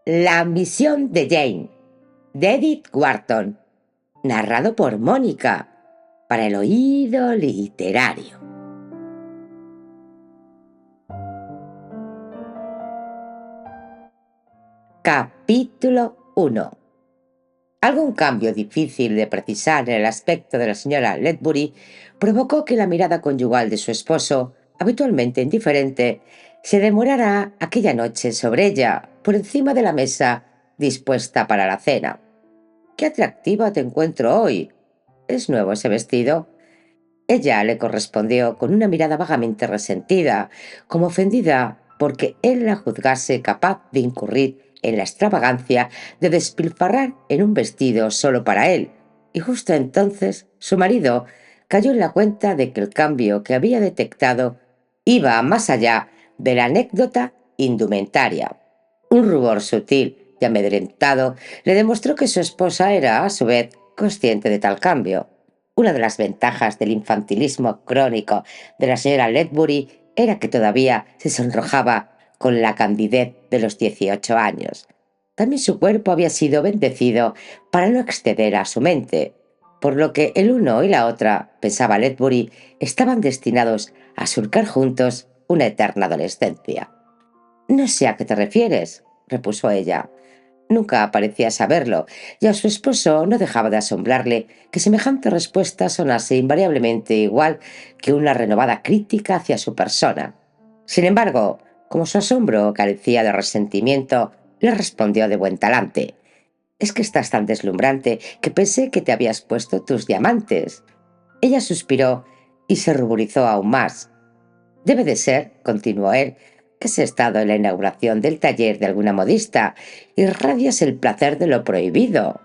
La ambición de Jane, de Edith Wharton, narrado por Mónica, para el oído literario. Capítulo 1. Algún cambio difícil de precisar en el aspecto de la señora Ledbury provocó que la mirada conyugal de su esposo, habitualmente indiferente, se demorara aquella noche sobre ella, por encima de la mesa dispuesta para la cena. «¡Qué atractiva te encuentro hoy! ¿Es nuevo ese vestido?». Ella le correspondió con una mirada vagamente resentida, como ofendida porque él la juzgase capaz de incurrir en la extravagancia de despilfarrar en un vestido solo para él, y justo entonces su marido cayó en la cuenta de que el cambio que había detectado iba más allá de la anécdota indumentaria. Un rubor sutil y amedrentado le demostró que su esposa era, a su vez, consciente de tal cambio. Una de las ventajas del infantilismo crónico de la señora Ledbury era que todavía se sonrojaba con la candidez de los 18 años. También su cuerpo había sido bendecido para no exceder a su mente, por lo que el uno y la otra, pensaba Ledbury, estaban destinados a surcar juntos una eterna adolescencia. «No sé a qué te refieres», repuso ella. Nunca parecía saberlo, y a su esposo no dejaba de asombrarle que semejante respuesta sonase invariablemente igual que una renovada crítica hacia su persona. Sin embargo, como su asombro carecía de resentimiento, le respondió de buen talante: «Es que estás tan deslumbrante que pensé que te habías puesto tus diamantes». Ella suspiró y se ruborizó aún más. «Debe de ser», continuó él, «que has estado en la inauguración del taller de alguna modista y irradias el placer de lo prohibido».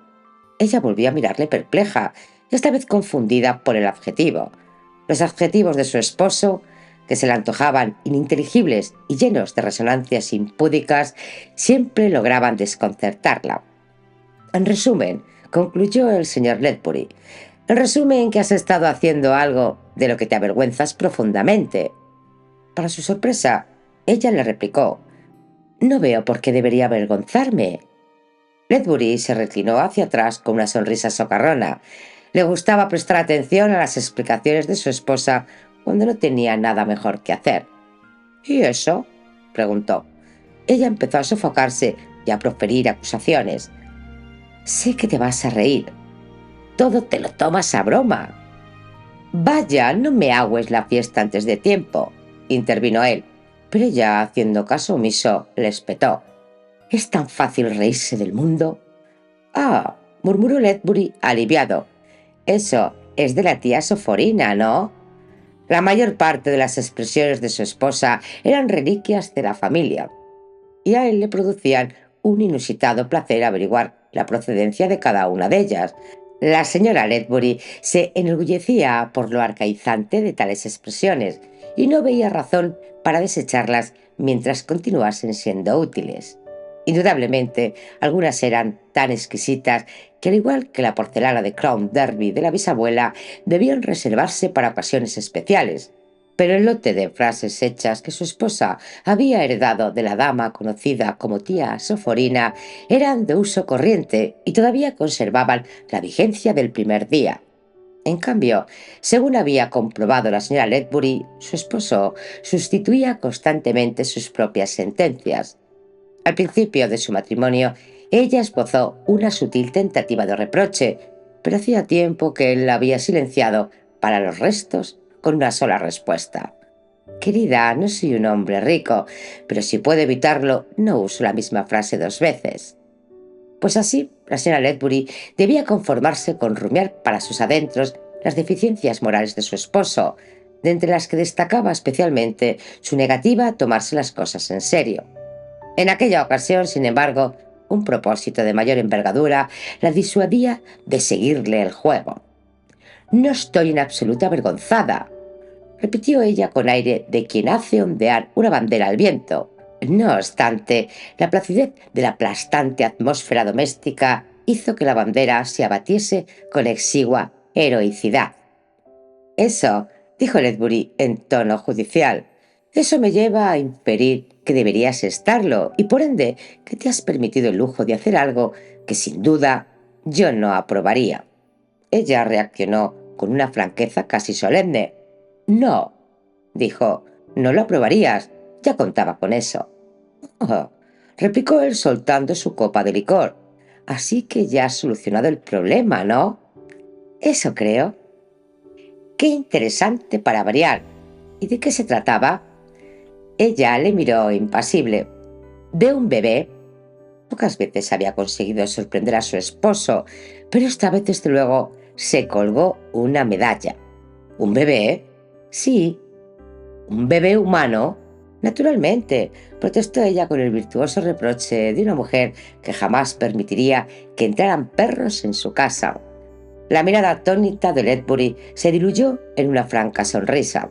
Ella volvió a mirarle perpleja, y esta vez confundida por el adjetivo. Los adjetivos de su esposo, que se le antojaban ininteligibles y llenos de resonancias impúdicas, siempre lograban desconcertarla. «En resumen», concluyó el señor Ledbury, «en resumen que has estado haciendo algo de lo que te avergüenzas profundamente». Para su sorpresa, ella le replicó: «No veo por qué debería avergonzarme». Ledbury se reclinó hacia atrás con una sonrisa socarrona. Le gustaba prestar atención a las explicaciones de su esposa cuando no tenía nada mejor que hacer. «¿Y eso?», preguntó. Ella empezó a sofocarse y a proferir acusaciones. «Sé que te vas a reír. Todo te lo tomas a broma». «Vaya, no me agues la fiesta antes de tiempo», intervino él, pero ella, haciendo caso omiso, le espetó: «¿Es tan fácil reírse del mundo?». «Ah», murmuró Ledbury aliviado, «eso es de la tía Soforina, ¿no?». La mayor parte de las expresiones de su esposa eran reliquias de la familia, y a él le producían un inusitado placer averiguar la procedencia de cada una de ellas. La señora Ledbury se enorgullecía por lo arcaizante de tales expresiones y no veía razón para desecharlas mientras continuasen siendo útiles. Indudablemente, algunas eran tan exquisitas que, al igual que la porcelana de Crown Derby de la bisabuela, debían reservarse para ocasiones especiales. Pero el lote de frases hechas que su esposa había heredado de la dama conocida como tía Soforina eran de uso corriente y todavía conservaban la vigencia del primer día. En cambio, según había comprobado la señora Ledbury, su esposo sustituía constantemente sus propias sentencias. Al principio de su matrimonio, ella esbozó una sutil tentativa de reproche, pero hacía tiempo que él la había silenciado para los restos con una sola respuesta: «Querida, no soy un hombre rico, pero si puedo evitarlo, no uso la misma frase 2 veces». Pues así, la señora Ledbury debía conformarse con rumiar para sus adentros las deficiencias morales de su esposo, de entre las que destacaba especialmente su negativa a tomarse las cosas en serio. En aquella ocasión, sin embargo, un propósito de mayor envergadura la disuadía de seguirle el juego. «No estoy en absoluta avergonzada», repitió ella con aire de quien hace ondear una bandera al viento. No obstante, la placidez de la aplastante atmósfera doméstica hizo que la bandera se abatiese con exigua heroicidad. «Eso», dijo Ledbury en tono judicial, «eso me lleva a inferir que deberías estarlo y por ende que te has permitido el lujo de hacer algo que sin duda yo no aprobaría». Ella reaccionó con una franqueza casi solemne. «No», dijo, «no lo aprobarías. Ya contaba con eso». «Oh», replicó él soltando su copa de licor. «Así que ya has solucionado el problema, ¿no?» «Eso creo». «Qué interesante para variar. ¿Y de qué se trataba?» Ella le miró impasible. «De un bebé». Pocas veces había conseguido sorprender a su esposo, pero esta vez, desde luego, se colgó una medalla. «¿Un bebé?» «Sí». «¿Un bebé humano?» «Naturalmente», protestó ella con el virtuoso reproche de una mujer que jamás permitiría que entraran perros en su casa. La mirada atónita de Ledbury se diluyó en una franca sonrisa.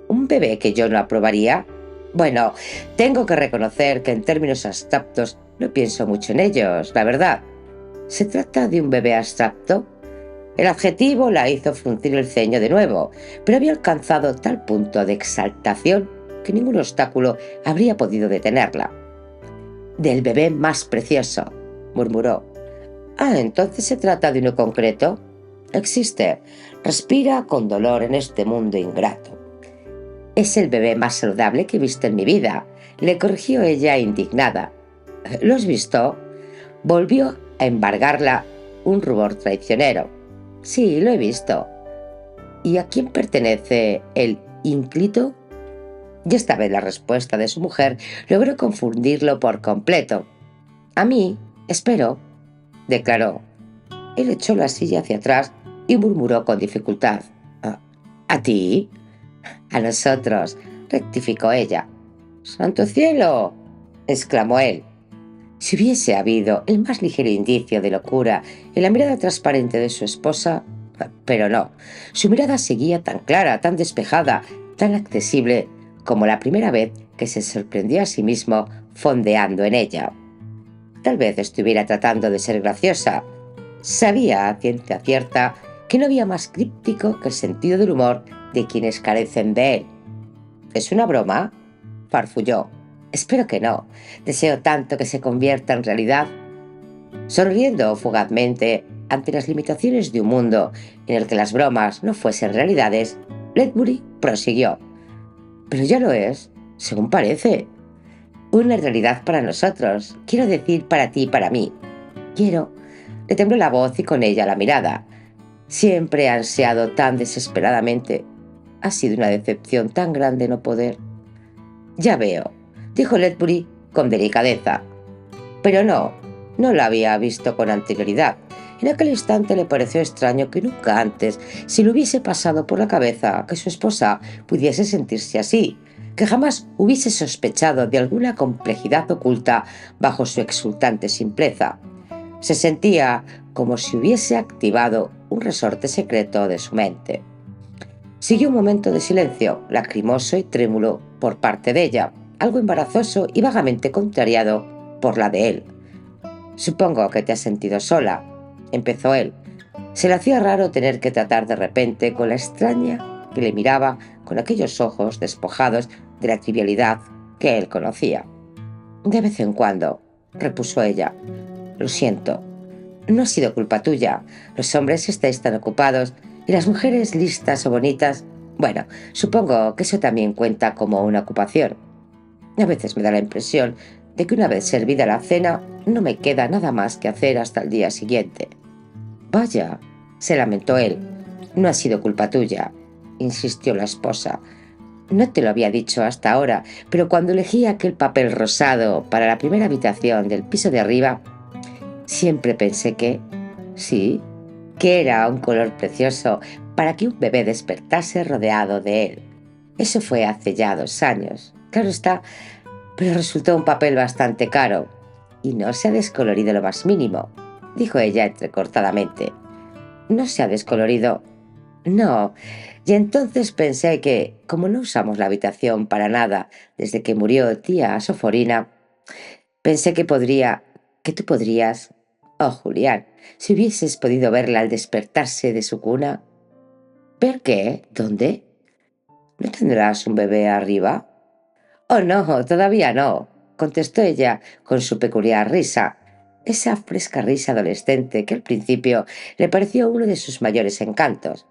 «¿Un bebé que yo no aprobaría?» «Bueno, tengo que reconocer que en términos abstractos no pienso mucho en ellos, la verdad». «¿Se trata de un bebé abstracto?» El adjetivo la hizo fruncir el ceño de nuevo, pero había alcanzado tal punto de exaltación que ningún obstáculo habría podido detenerla. «Del bebé más precioso», murmuró. «Ah, entonces se trata de uno concreto». «Existe. Respira con dolor en este mundo ingrato». «Es el bebé más saludable que he visto en mi vida», le corrigió ella indignada. «¿Lo has visto?» Volvió a embargarla un rubor traicionero. «Sí, lo he visto». «¿Y a quién pertenece el ínclito?» Y esta vez la respuesta de su mujer logró confundirlo por completo. «A mí, espero», declaró. Él echó la silla hacia atrás y murmuró con dificultad. «¿A ti?» «A nosotros», rectificó ella. «¡Santo cielo!», exclamó él. Si hubiese habido el más ligero indicio de locura en la mirada transparente de su esposa, pero no, su mirada seguía tan clara, tan despejada, tan accesible como la primera vez que se sorprendió a sí mismo fondeando en ella. Tal vez estuviera tratando de ser graciosa. Sabía a ciencia cierta que no había más críptico que el sentido del humor de quienes carecen de él. «¿Es una broma?», farfulló. «Espero que no. Deseo tanto que se convierta en realidad». Sonriendo fugazmente ante las limitaciones de un mundo en el que las bromas no fuesen realidades, Ledbury prosiguió. «Pero ya lo es, según parece. Una realidad para nosotros. Quiero decir, para ti y para mí. Quiero». Le tembló la voz y con ella la mirada. «Siempre he ansiado tan desesperadamente. Ha sido una decepción tan grande no poder». «Ya veo», dijo Ledbury con delicadeza. Pero no la había visto con anterioridad. En aquel instante le pareció extraño que nunca antes se le hubiese pasado por la cabeza que su esposa pudiese sentirse así, que jamás hubiese sospechado de alguna complejidad oculta bajo su exultante simpleza. Se sentía como si hubiese activado un resorte secreto de su mente. Siguió un momento de silencio, lacrimoso y trémulo por parte de ella, algo embarazoso y vagamente contrariado por la de él. «Supongo que te has sentido sola», empezó él. Se le hacía raro tener que tratar de repente con la extraña que le miraba con aquellos ojos despojados de la trivialidad que él conocía. «De vez en cuando», repuso ella. «Lo siento. No ha sido culpa tuya. Los hombres estáis tan ocupados y las mujeres listas o bonitas. Bueno, supongo que eso también cuenta como una ocupación. A veces me da la impresión de que una vez servida la cena no me queda nada más que hacer hasta el día siguiente». «Vaya», se lamentó él. «No ha sido culpa tuya», insistió la esposa. «No te lo había dicho hasta ahora, pero cuando elegí aquel papel rosado para la primera habitación del piso de arriba, siempre pensé que, sí, que era un color precioso para que un bebé despertase rodeado de él. Eso fue hace ya 2 años, claro está, pero resultó un papel bastante caro y no se ha descolorido lo más mínimo, dijo ella entrecortadamente. No se ha descolorido. No. Y entonces pensé que, como no usamos la habitación para nada desde que murió tía Soforina, pensé que tú podrías... Oh, Julián, si hubieses podido verla al despertarse de su cuna. ¿Ver qué? ¿Dónde? ¿No tendrás un bebé arriba? Oh, no, todavía no, contestó ella con su peculiar risa, esa fresca risa adolescente que al principio le pareció uno de sus mayores encantos.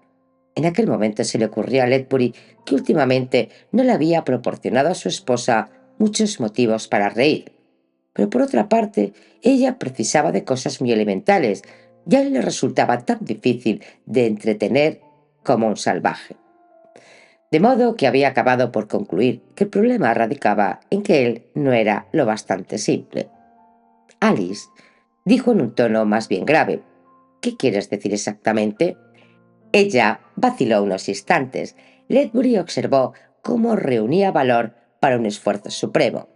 En aquel momento se le ocurrió a Ledbury que últimamente no le había proporcionado a su esposa muchos motivos para reír. Pero por otra parte, ella precisaba de cosas muy elementales y a él le resultaba tan difícil de entretener como un salvaje. De modo que había acabado por concluir que el problema radicaba en que él no era lo bastante simple. Alice dijo en un tono más bien grave: ¿Qué quieres decir exactamente? Ella vaciló unos instantes. Ledbury observó cómo reunía valor para un esfuerzo supremo.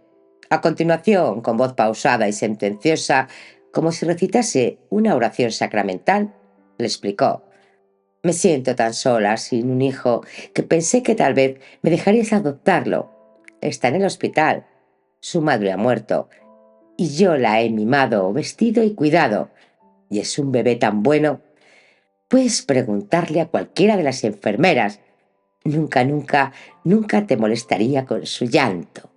A continuación, con voz pausada y sentenciosa, como si recitase una oración sacramental, le explicó: Me siento tan sola, sin un hijo, que pensé que tal vez me dejarías adoptarlo. Está en el hospital. Su madre ha muerto, y yo la he mimado, vestido y cuidado. Y es un bebé tan bueno. Puedes preguntarle a cualquiera de las enfermeras. Nunca, nunca, nunca te molestaría con su llanto.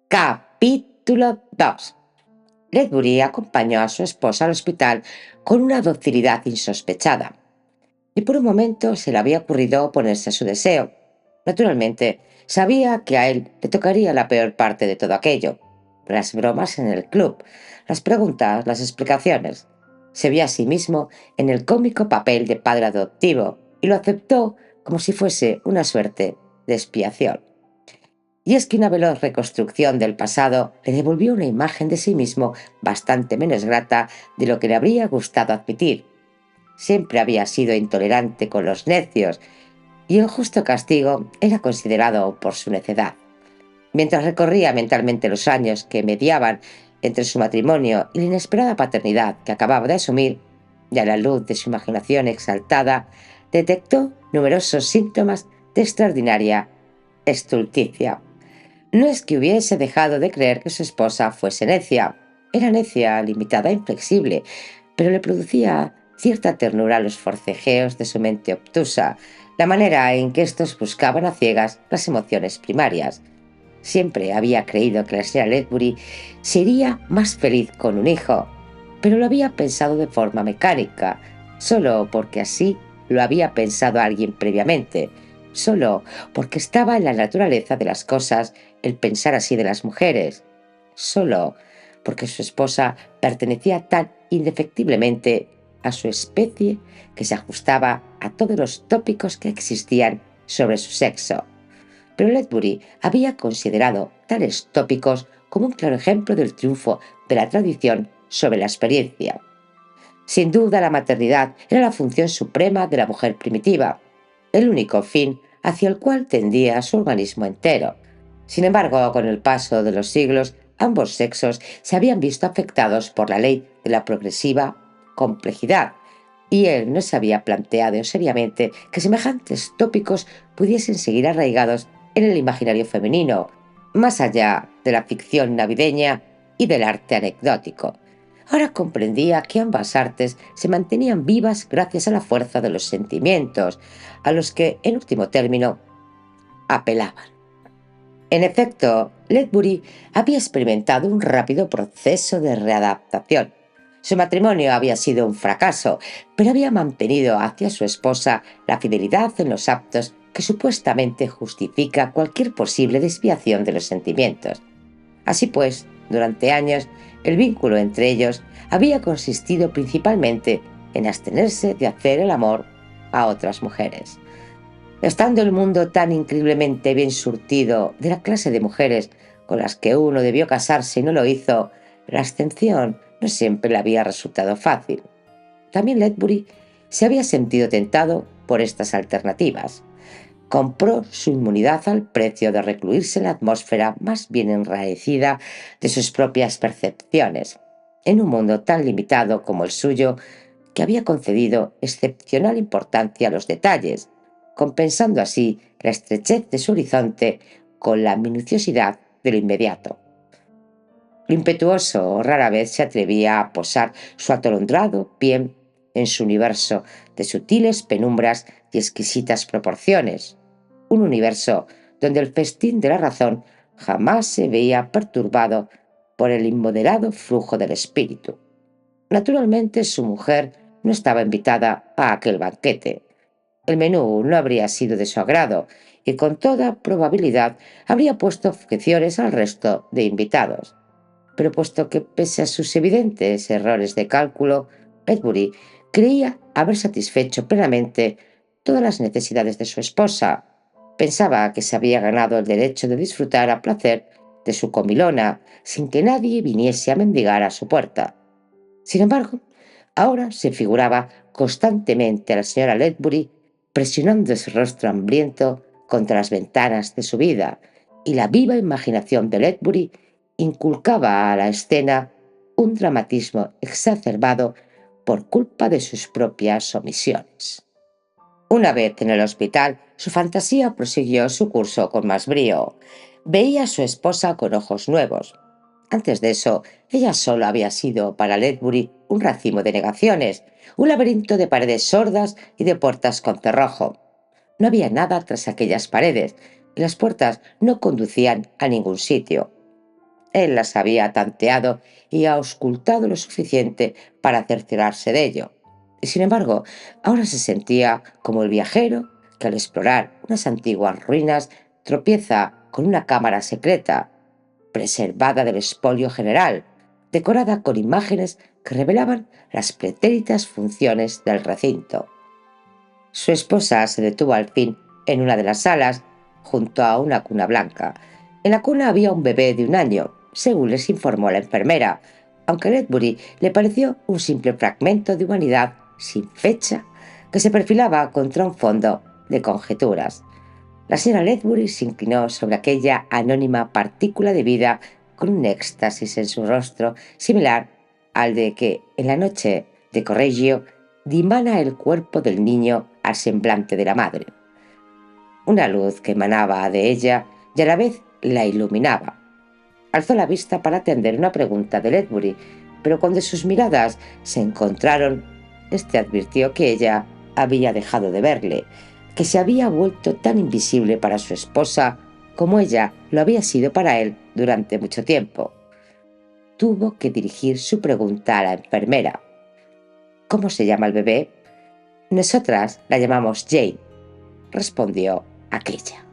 Capítulo 2. Ledbury acompañó a su esposa al hospital con una docilidad insospechada. Y por un momento se le había ocurrido oponerse a su deseo. Naturalmente, sabía que a él le tocaría la peor parte de todo aquello: las bromas en el club, las preguntas, las explicaciones. Se vio a sí mismo en el cómico papel de padre adoptivo y lo aceptó como si fuese una suerte de expiación. Y es que una veloz reconstrucción del pasado le devolvió una imagen de sí mismo bastante menos grata de lo que le habría gustado admitir. Siempre había sido intolerante con los necios, y en justo castigo era considerado por su necedad. Mientras recorría mentalmente los años que mediaban entre su matrimonio y la inesperada paternidad que acababa de asumir, y a la luz de su imaginación exaltada, detectó numerosos síntomas de extraordinaria estulticia. No es que hubiese dejado de creer que su esposa fuese necia. Era necia, limitada e inflexible, pero le producía cierta ternura los forcejeos de su mente obtusa, la manera en que éstos buscaban a ciegas las emociones primarias. Siempre había creído que la señora Ledbury sería más feliz con un hijo, pero lo había pensado de forma mecánica, solo porque así lo había pensado alguien previamente, solo porque estaba en la naturaleza de las cosas el pensar así de las mujeres, solo porque su esposa pertenecía tan indefectiblemente a su especie que se ajustaba a todos los tópicos que existían sobre su sexo. Pero Ledbury había considerado tales tópicos como un claro ejemplo del triunfo de la tradición sobre la experiencia. Sin duda, la maternidad era la función suprema de la mujer primitiva, el único fin hacia el cual tendía su organismo entero. Sin embargo, con el paso de los siglos, ambos sexos se habían visto afectados por la ley de la progresiva complejidad, y él no se había planteado seriamente que semejantes tópicos pudiesen seguir arraigados en el imaginario femenino, más allá de la ficción navideña y del arte anecdótico. Ahora comprendía que ambas artes se mantenían vivas gracias a la fuerza de los sentimientos, a los que, en último término, apelaban. En efecto, Ledbury había experimentado un rápido proceso de readaptación. Su matrimonio había sido un fracaso, pero había mantenido hacia su esposa la fidelidad en los actos que supuestamente justifica cualquier posible desviación de los sentimientos. Así pues, durante años, el vínculo entre ellos había consistido principalmente en abstenerse de hacer el amor a otras mujeres. Estando el mundo tan increíblemente bien surtido de la clase de mujeres con las que uno debió casarse y no lo hizo, la abstención no siempre le había resultado fácil. También Ledbury se había sentido tentado por estas alternativas. Compró su inmunidad al precio de recluirse en la atmósfera más bien enrarecida de sus propias percepciones, en un mundo tan limitado como el suyo, que había concedido excepcional importancia a los detalles, compensando así la estrechez de su horizonte con la minuciosidad de lo inmediato. Lo impetuoso rara vez se atrevía a posar su atolondrado pie en su universo de sutiles penumbras y exquisitas proporciones, un universo donde el festín de la razón jamás se veía perturbado por el inmoderado flujo del espíritu. Naturalmente, su mujer no estaba invitada a aquel banquete. El menú no habría sido de su agrado y con toda probabilidad habría puesto objeciones al resto de invitados. Pero puesto que, pese a sus evidentes errores de cálculo, Ledbury creía haber satisfecho plenamente todas las necesidades de su esposa, pensaba que se había ganado el derecho de disfrutar a placer de su comilona sin que nadie viniese a mendigar a su puerta. Sin embargo, ahora se figuraba constantemente a la señora Ledbury presionando su rostro hambriento contra las ventanas de su vida, y la viva imaginación de Ledbury inculcaba a la escena un dramatismo exacerbado por culpa de sus propias omisiones. Una vez en el hospital, su fantasía prosiguió su curso con más brío. Veía a su esposa con ojos nuevos. Antes de eso, ella solo había sido para Ledbury un racimo de negaciones, un laberinto de paredes sordas y de puertas con cerrojo. No había nada tras aquellas paredes, y las puertas no conducían a ningún sitio. Él las había tanteado y auscultado lo suficiente para cerciorarse de ello. Y sin embargo, ahora se sentía como el viajero que al explorar unas antiguas ruinas tropieza con una cámara secreta, preservada del expolio general, decorada con imágenes que revelaban las pretéritas funciones del recinto. Su esposa se detuvo al fin en una de las salas, junto a una cuna blanca. En la cuna había un bebé de 1 año, según les informó la enfermera, aunque a Ledbury le pareció un simple fragmento de humanidad sin fecha que se perfilaba contra un fondo de conjeturas. La señora Ledbury se inclinó sobre aquella anónima partícula de vida con un éxtasis en su rostro similar al de que, en la noche de Correggio, dimana el cuerpo del niño al semblante de la madre. Una luz que emanaba de ella y a la vez la iluminaba. Alzó la vista para atender una pregunta de Ledbury, pero cuando sus miradas se encontraron, éste advirtió que ella había dejado de verle, que se había vuelto tan invisible para su esposa como ella lo había sido para él durante mucho tiempo. Tuvo que dirigir su pregunta a la enfermera. «¿Cómo se llama el bebé?» «Nosotras la llamamos Jane», respondió aquella.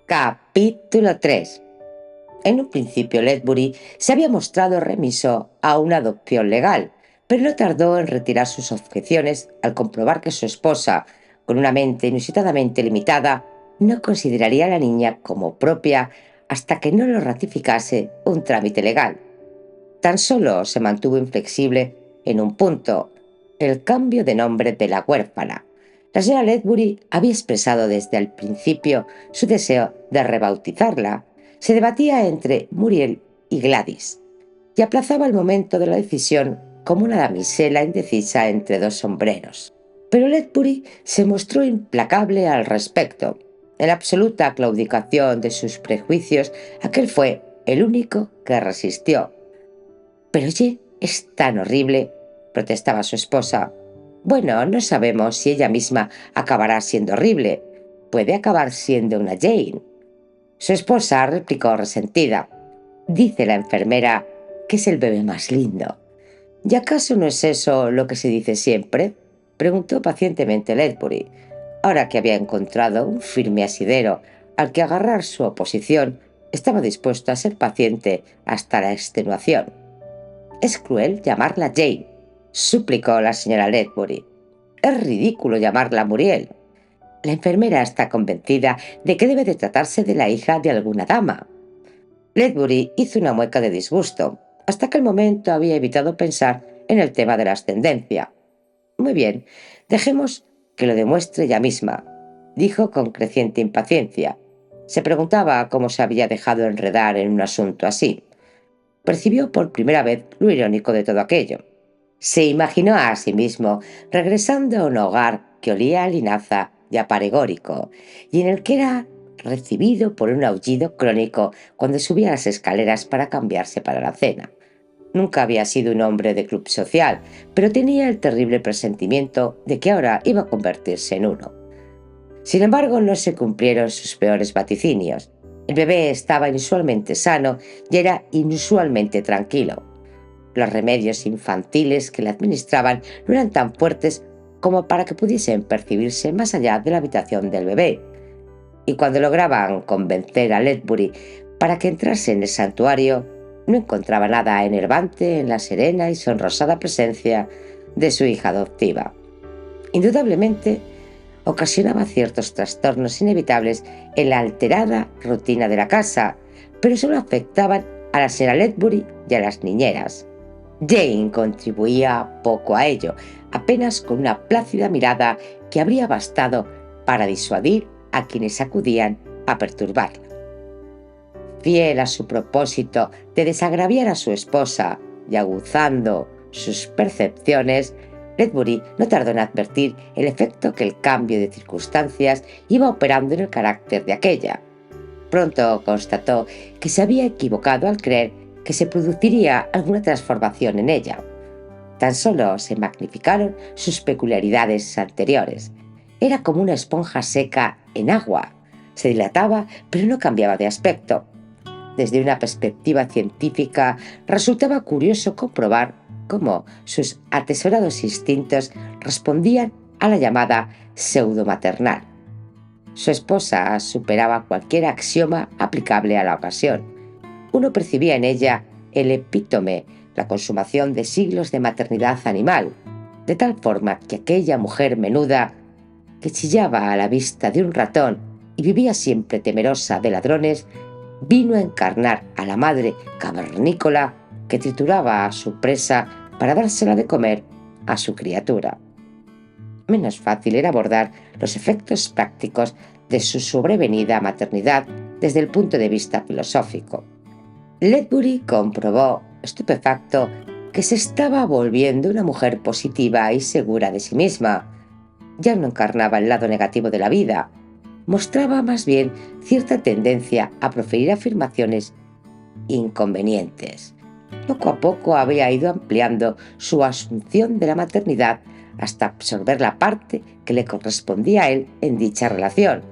Capítulo 3. En un principio Ledbury se había mostrado remiso a una adopción legal, pero no tardó en retirar sus objeciones al comprobar que su esposa, con una mente inusitadamente limitada, no consideraría a la niña como propia hasta que no lo ratificase un trámite legal. Tan solo se mantuvo inflexible en un punto: el cambio de nombre de la huérfana. La señora Ledbury había expresado desde el principio su deseo de rebautizarla. Se debatía entre Muriel y Gladys, y aplazaba el momento de la decisión como una damisela indecisa entre dos sombreros. Pero Ledbury se mostró implacable al respecto. En la absoluta claudicación de sus prejuicios, aquel fue el único que resistió. «Pero Jane es tan horrible», protestaba su esposa. «Bueno, no sabemos si ella misma acabará siendo horrible. Puede acabar siendo una Jane». Su esposa replicó resentida: «Dice la enfermera que es el bebé más lindo». «¿Y acaso no es eso lo que se dice siempre?», preguntó pacientemente Ledbury, ahora que había encontrado un firme asidero al que agarrar su oposición. Estaba dispuesto a ser paciente hasta la extenuación. «Es cruel llamarla Jane», suplicó la señora Ledbury. Es ridículo llamarla Muriel. La enfermera está convencida de que debe de tratarse de la hija de alguna dama. Ledbury hizo una mueca de disgusto. Hasta aquel momento había evitado pensar en el tema de la ascendencia. Muy bien, dejemos que lo demuestre ella misma, dijo con creciente impaciencia. Se preguntaba cómo se había dejado enredar en un asunto así. Percibió por primera vez lo irónico de todo aquello. Se imaginó a sí mismo regresando a un hogar que olía a linaza y a paregórico, y en el que era recibido por un aullido crónico cuando subía las escaleras para cambiarse para la cena. Nunca había sido un hombre de club social, pero tenía el terrible presentimiento de que ahora iba a convertirse en uno. Sin embargo, no se cumplieron sus peores vaticinios. El bebé estaba inusualmente sano y era inusualmente tranquilo. Los remedios infantiles que le administraban no eran tan fuertes como para que pudiesen percibirse más allá de la habitación del bebé. Y cuando lograban convencer a Ledbury para que entrase en el santuario, no encontraba nada enervante en la serena y sonrosada presencia de su hija adoptiva. Indudablemente, ocasionaba ciertos trastornos inevitables en la alterada rutina de la casa, pero solo afectaban a la señora Ledbury y a las niñeras. Jane contribuía poco a ello, apenas con una plácida mirada que habría bastado para disuadir a quienes acudían a perturbarla. Fiel a su propósito de desagraviar a su esposa y aguzando sus percepciones, Ledbury no tardó en advertir el efecto que el cambio de circunstancias iba operando en el carácter de aquella. Pronto constató que se había equivocado al creer que se produciría alguna transformación en ella. Tan solo se magnificaron sus peculiaridades anteriores. Era como una esponja seca en agua. Se dilataba, pero no cambiaba de aspecto. Desde una perspectiva científica, resultaba curioso comprobar cómo sus atesorados instintos respondían a la llamada pseudomaternal. Su esposa superaba cualquier axioma aplicable a la ocasión. Uno percibía en ella el epítome, la consumación de siglos de maternidad animal, de tal forma que aquella mujer menuda, que chillaba a la vista de un ratón y vivía siempre temerosa de ladrones, vino a encarnar a la madre cavernícola que trituraba a su presa para dársela de comer a su criatura. Menos fácil era abordar los efectos prácticos de su sobrevenida maternidad desde el punto de vista filosófico. Ledbury comprobó, estupefacto, que se estaba volviendo una mujer positiva y segura de sí misma. Ya no encarnaba el lado negativo de la vida, mostraba más bien cierta tendencia a proferir afirmaciones inconvenientes. Poco a poco había ido ampliando su asunción de la maternidad hasta absorber la parte que le correspondía a él en dicha relación,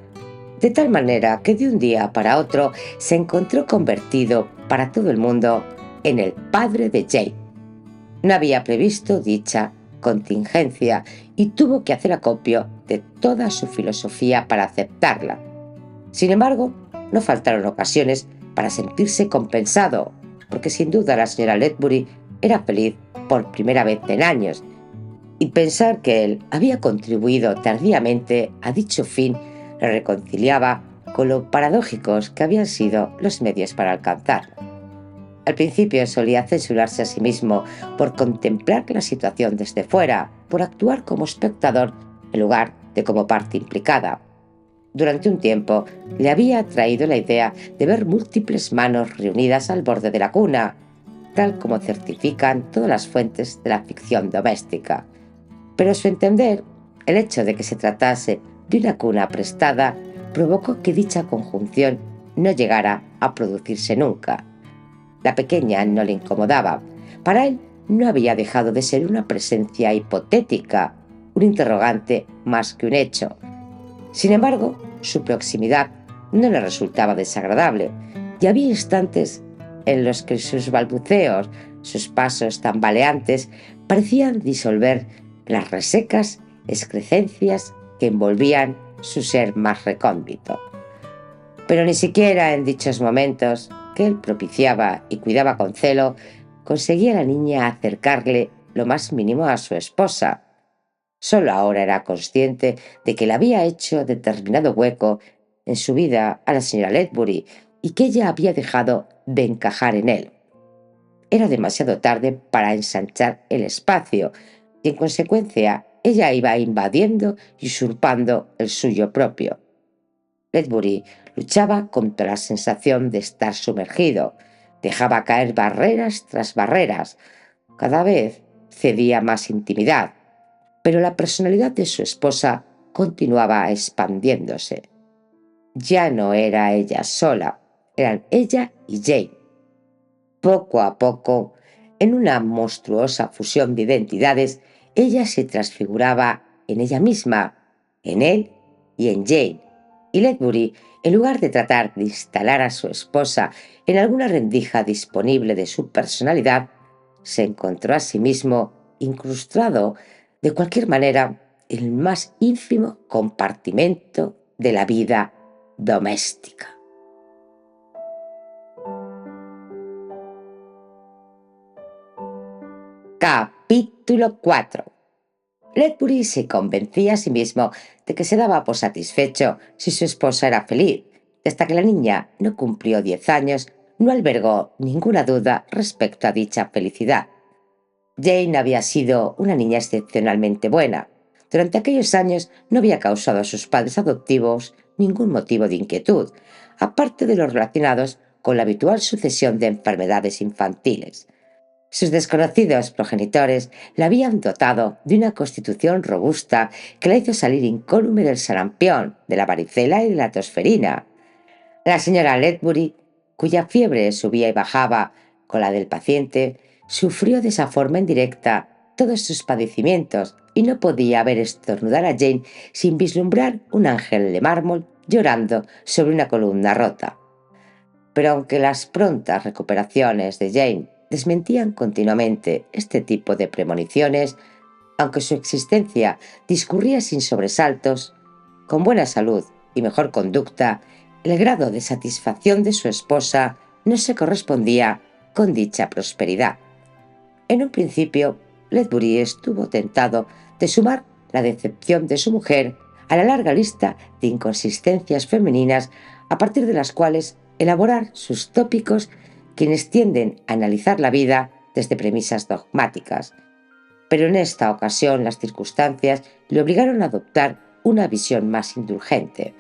de tal manera que de un día para otro se encontró convertido para todo el mundo en el padre de Jane. No había previsto dicha contingencia y tuvo que hacer acopio de toda su filosofía para aceptarla. Sin embargo, no faltaron ocasiones para sentirse compensado, porque sin duda la señora Ledbury era feliz por primera vez en años, y pensar que él había contribuido tardíamente a dicho fin le reconciliaba con lo paradójicos que habían sido los medios para alcanzarlo. Al principio solía censurarse a sí mismo por contemplar la situación desde fuera, por actuar como espectador en lugar de como parte implicada. Durante un tiempo le había atraído la idea de ver múltiples manos reunidas al borde de la cuna, tal como certifican todas las fuentes de la ficción doméstica. Pero a su entender, el hecho de que se tratase de una cuna prestada provocó que dicha conjunción no llegara a producirse nunca. La pequeña no le incomodaba. Para él no había dejado de ser una presencia hipotética, un interrogante más que un hecho. Sin embargo, su proximidad no le resultaba desagradable, y había instantes en los que sus balbuceos, sus pasos tambaleantes, parecían disolver las resecas excrescencias que envolvían su ser más recóndito. Pero ni siquiera en dichos momentos, que él propiciaba y cuidaba con celo, conseguía la niña acercarle lo más mínimo a su esposa. Solo ahora era consciente de que le había hecho determinado hueco en su vida a la señora Ledbury y que ella había dejado de encajar en él. Era demasiado tarde para ensanchar el espacio y, en consecuencia, ella iba invadiendo y usurpando el suyo propio. Ledbury luchaba contra la sensación de estar sumergido, dejaba caer barreras tras barreras, cada vez cedía más intimidad, pero la personalidad de su esposa continuaba expandiéndose. Ya no era ella sola, eran ella y Jane. Poco a poco, en una monstruosa fusión de identidades, ella se transfiguraba en ella misma, en él y en Jane. Y Ledbury, en lugar de tratar de instalar a su esposa en alguna rendija disponible de su personalidad, se encontró a sí mismo incrustado de cualquier manera en el más ínfimo compartimento de la vida doméstica. Capítulo 4. Ledbury se convencía a sí mismo de que se daba por satisfecho si su esposa era feliz, y hasta que la niña no cumplió 10 años, no albergó ninguna duda respecto a dicha felicidad. Jane había sido una niña excepcionalmente buena. Durante aquellos años no había causado a sus padres adoptivos ningún motivo de inquietud, aparte de los relacionados con la habitual sucesión de enfermedades infantiles. Sus desconocidos progenitores la habían dotado de una constitución robusta que la hizo salir incólume del sarampión, de la varicela y de la tosferina. La señora Ledbury, cuya fiebre subía y bajaba con la del paciente, sufrió de esa forma indirecta todos sus padecimientos y no podía ver estornudar a Jane sin vislumbrar un ángel de mármol llorando sobre una columna rota. Pero aunque las prontas recuperaciones de Jane desmentían continuamente este tipo de premoniciones, aunque su existencia discurría sin sobresaltos, con buena salud y mejor conducta, el grado de satisfacción de su esposa no se correspondía con dicha prosperidad. En un principio, Ledbury estuvo tentado de sumar la decepción de su mujer a la larga lista de inconsistencias femeninas a partir de las cuales elaborar sus tópicos quienes tienden a analizar la vida desde premisas dogmáticas. Pero en esta ocasión las circunstancias le obligaron a adoptar una visión más indulgente.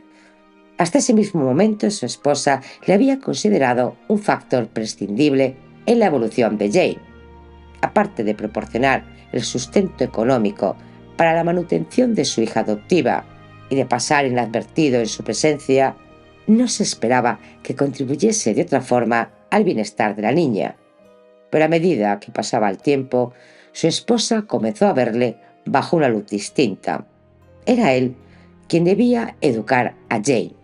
Hasta ese mismo momento su esposa le había considerado un factor prescindible en la evolución de Jane. Aparte de proporcionar el sustento económico para la manutención de su hija adoptiva y de pasar inadvertido en su presencia, no se esperaba que contribuyese de otra forma al bienestar de la niña. Pero a medida que pasaba el tiempo, su esposa comenzó a verle bajo una luz distinta. Era él quien debía educar a Jane.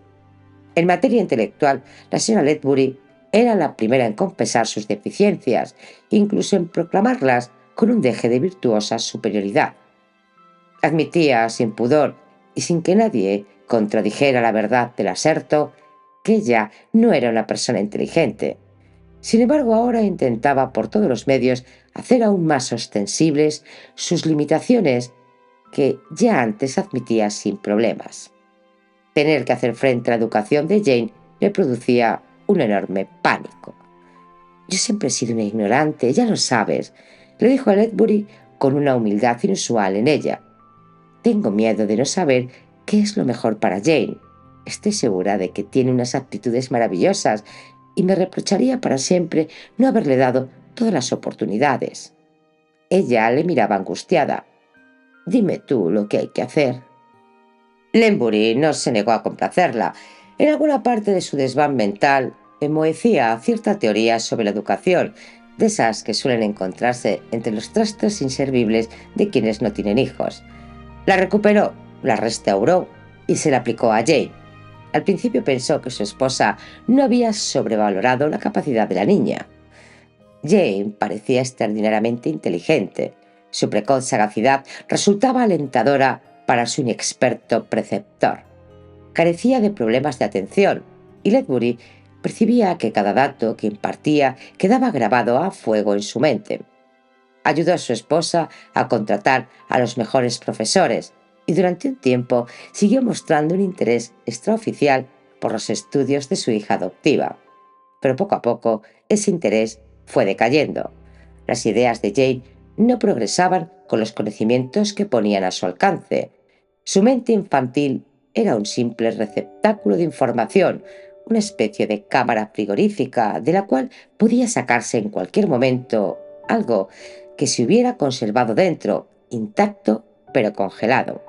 En materia intelectual, la señora Ledbury era la primera en confesar sus deficiencias, incluso en proclamarlas con un deje de virtuosa superioridad. Admitía sin pudor y sin que nadie contradijera la verdad del aserto que ella no era una persona inteligente. Sin embargo, ahora intentaba por todos los medios hacer aún más ostensibles sus limitaciones que ya antes admitía sin problemas. Tener que hacer frente a la educación de Jane le producía un enorme pánico. «Yo siempre he sido una ignorante, ya lo sabes», le dijo a Ledbury con una humildad inusual en ella. «Tengo miedo de no saber qué es lo mejor para Jane. Estoy segura de que tiene unas aptitudes maravillosas y me reprocharía para siempre no haberle dado todas las oportunidades». Ella le miraba angustiada. «Dime tú lo que hay que hacer». Ledbury no se negó a complacerla. En alguna parte de su desván mental enmohecía cierta teoría sobre la educación, de esas que suelen encontrarse entre los trastos inservibles de quienes no tienen hijos. La recuperó, la restauró y se la aplicó a Jane. Al principio pensó que su esposa no había sobrevalorado la capacidad de la niña. Jane parecía extraordinariamente inteligente. Su precoz sagacidad resultaba alentadora para su inexperto preceptor. Carecía de problemas de atención y Ledbury percibía que cada dato que impartía quedaba grabado a fuego en su mente. Ayudó a su esposa a contratar a los mejores profesores y durante un tiempo siguió mostrando un interés extraoficial por los estudios de su hija adoptiva. Pero poco a poco ese interés fue decayendo. Las ideas de Jane no progresaban con los conocimientos que ponían a su alcance. Su mente infantil era un simple receptáculo de información, una especie de cámara frigorífica de la cual podía sacarse en cualquier momento algo que se hubiera conservado dentro, intacto pero congelado.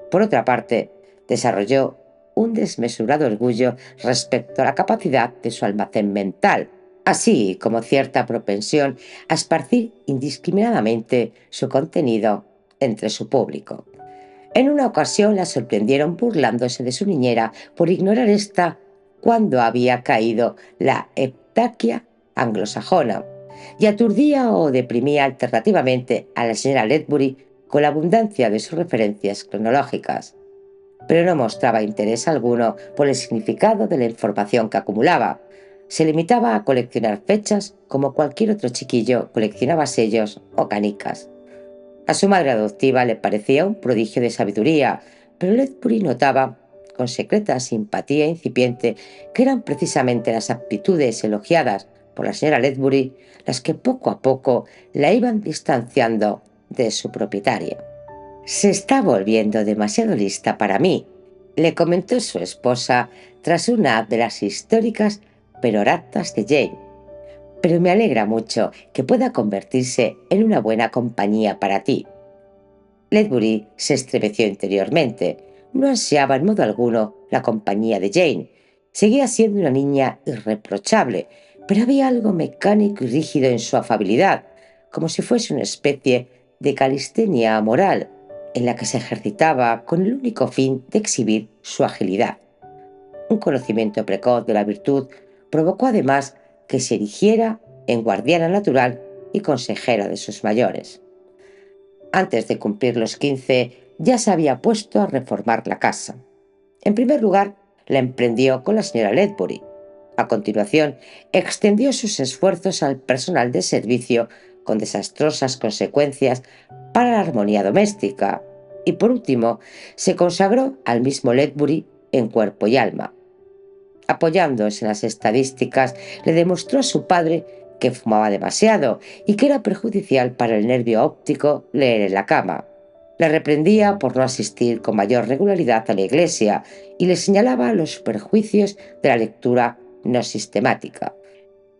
Por otra parte, desarrolló un desmesurado orgullo respecto a la capacidad de su almacén mental, así como cierta propensión a esparcir indiscriminadamente su contenido entre su público. En una ocasión la sorprendieron burlándose de su niñera por ignorar esta cuando había caído la heptaquia anglosajona, y aturdía o deprimía alternativamente a la señora Ledbury con la abundancia de sus referencias cronológicas, pero no mostraba interés alguno por el significado de la información que acumulaba. Se limitaba a coleccionar fechas como cualquier otro chiquillo coleccionaba sellos o canicas. A su madre adoptiva le parecía un prodigio de sabiduría, pero Ledbury notaba, con secreta simpatía incipiente, que eran precisamente las aptitudes elogiadas por la señora Ledbury las que poco a poco la iban distanciando de su propietaria. «Se está volviendo demasiado lista para mí», le comentó su esposa tras una de las históricas peroratas de Jane. «Pero me alegra mucho que pueda convertirse en una buena compañía para ti». Ledbury se estremeció interiormente. No ansiaba en modo alguno la compañía de Jane. Seguía siendo una niña irreprochable, pero había algo mecánico y rígido en su afabilidad, como si fuese una especie de calistenia moral, en la que se ejercitaba con el único fin de exhibir su agilidad. Un conocimiento precoz de la virtud provocó además que se erigiera en guardiana natural y consejera de sus mayores. Antes de cumplir los 15, ya se había puesto a reformar la casa. En primer lugar, la emprendió con la señora Ledbury. A continuación, extendió sus esfuerzos al personal de servicio, con desastrosas consecuencias para la armonía doméstica. Y por último, se consagró al mismo Ledbury en cuerpo y alma. Apoyándose en las estadísticas, le demostró a su padre que fumaba demasiado y que era perjudicial para el nervio óptico leer en la cama. Le reprendía por no asistir con mayor regularidad a la iglesia y le señalaba los perjuicios de la lectura no sistemática.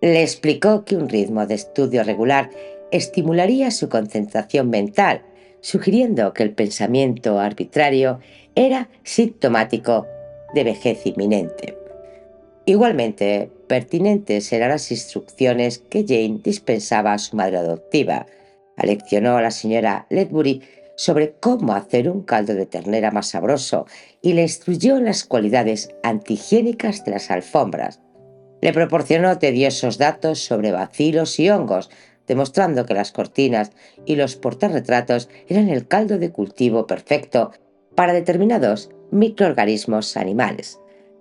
Le explicó que un ritmo de estudio regular estimularía su concentración mental, sugiriendo que el pensamiento arbitrario era sintomático de vejez inminente. Igualmente pertinentes eran las instrucciones que Jane dispensaba a su madre adoptiva. Aleccionó a la señora Ledbury sobre cómo hacer un caldo de ternera más sabroso y le instruyó en las cualidades antihigiénicas de las alfombras. Le proporcionó tediosos datos sobre bacilos y hongos, demostrando que las cortinas y los portarretratos eran el caldo de cultivo perfecto para determinados microorganismos animales.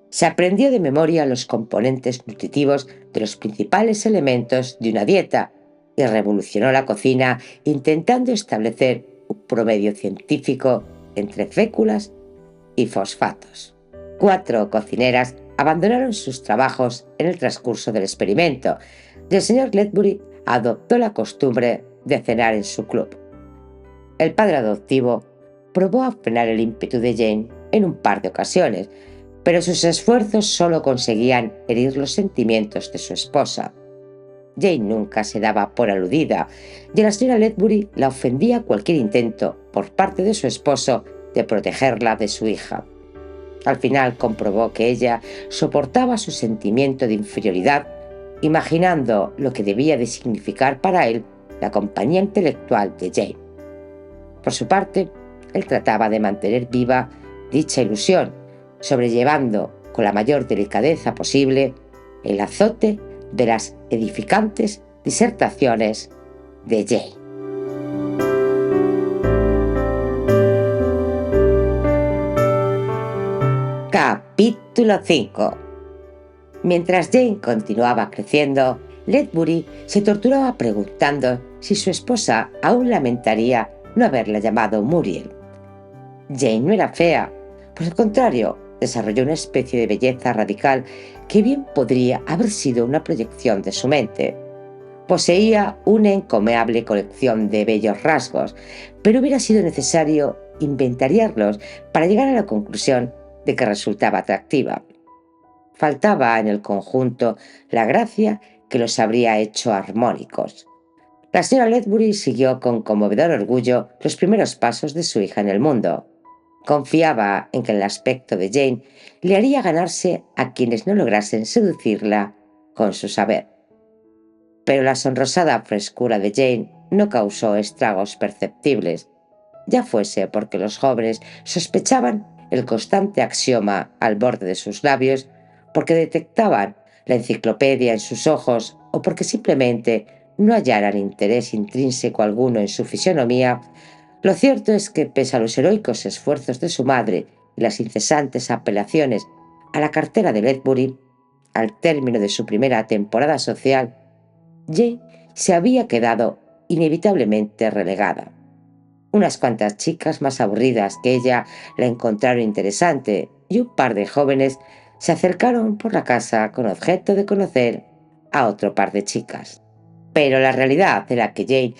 Se aprendió de memoria los componentes nutritivos de los principales elementos de una dieta y revolucionó la cocina intentando establecer un promedio científico entre féculas y fosfatos. 4 cocineras abandonaron sus trabajos en el transcurso del experimento y el señor Ledbury adoptó la costumbre de cenar en su club. El padre adoptivo probó a frenar el ímpetu de Jane en un par de ocasiones, pero sus esfuerzos solo conseguían herir los sentimientos de su esposa. Jane nunca se daba por aludida y a la señora Ledbury la ofendía cualquier intento por parte de su esposo de protegerla de su hija. Al final comprobó que ella soportaba su sentimiento de inferioridad, imaginando lo que debía de significar para él la compañía intelectual de Jane. Por su parte, él trataba de mantener viva dicha ilusión, sobrellevando con la mayor delicadeza posible el azote de las edificantes disertaciones de Jane. Capítulo 5. Mientras Jane continuaba creciendo, Ledbury se torturaba preguntando si su esposa aún lamentaría no haberla llamado Muriel. Jane no era fea, por el contrario, desarrolló una especie de belleza radical que bien podría haber sido una proyección de su mente. Poseía una encomiable colección de bellos rasgos, pero hubiera sido necesario inventariarlos para llegar a la conclusión de que resultaba atractiva. Faltaba en el conjunto la gracia que los habría hecho armónicos. La señora Ledbury siguió con conmovedor orgullo los primeros pasos de su hija en el mundo. Confiaba en que el aspecto de Jane le haría ganarse a quienes no lograsen seducirla con su saber. Pero la sonrosada frescura de Jane no causó estragos perceptibles, ya fuese porque los jóvenes sospechaban el constante axioma al borde de sus labios, porque detectaban la enciclopedia en sus ojos o porque simplemente no hallaran interés intrínseco alguno en su fisonomía. Lo cierto es que, pese a los heroicos esfuerzos de su madre y las incesantes apelaciones a la cartera de Ledbury, al término de su primera temporada social, Jane se había quedado inevitablemente relegada. Unas cuantas chicas más aburridas que ella la encontraron interesante y un par de jóvenes se acercaron por la casa con objeto de conocer a otro par de chicas. Pero la realidad era que Jane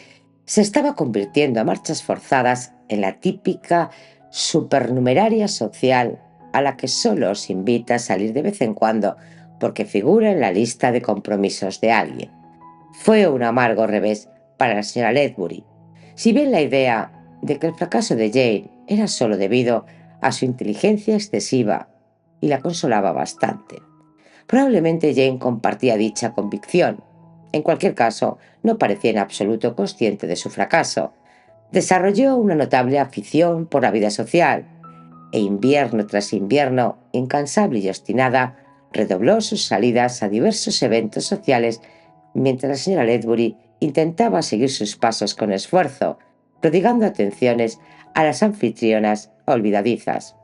se estaba convirtiendo a marchas forzadas en la típica supernumeraria social a la que solo os invita a salir de vez en cuando porque figura en la lista de compromisos de alguien. Fue un amargo revés para la señora Ledbury. Si bien la idea de que el fracaso de Jane era solo debido a su inteligencia excesiva y la consolaba bastante. Probablemente Jane compartía dicha convicción. En cualquier caso, no parecía en absoluto consciente de su fracaso. Desarrolló una notable afición por la vida social e invierno tras invierno, incansable y obstinada, redobló sus salidas a diversos eventos sociales mientras la señora Ledbury intentaba seguir sus pasos con esfuerzo, prodigando atenciones a las anfitrionas olvidadizas.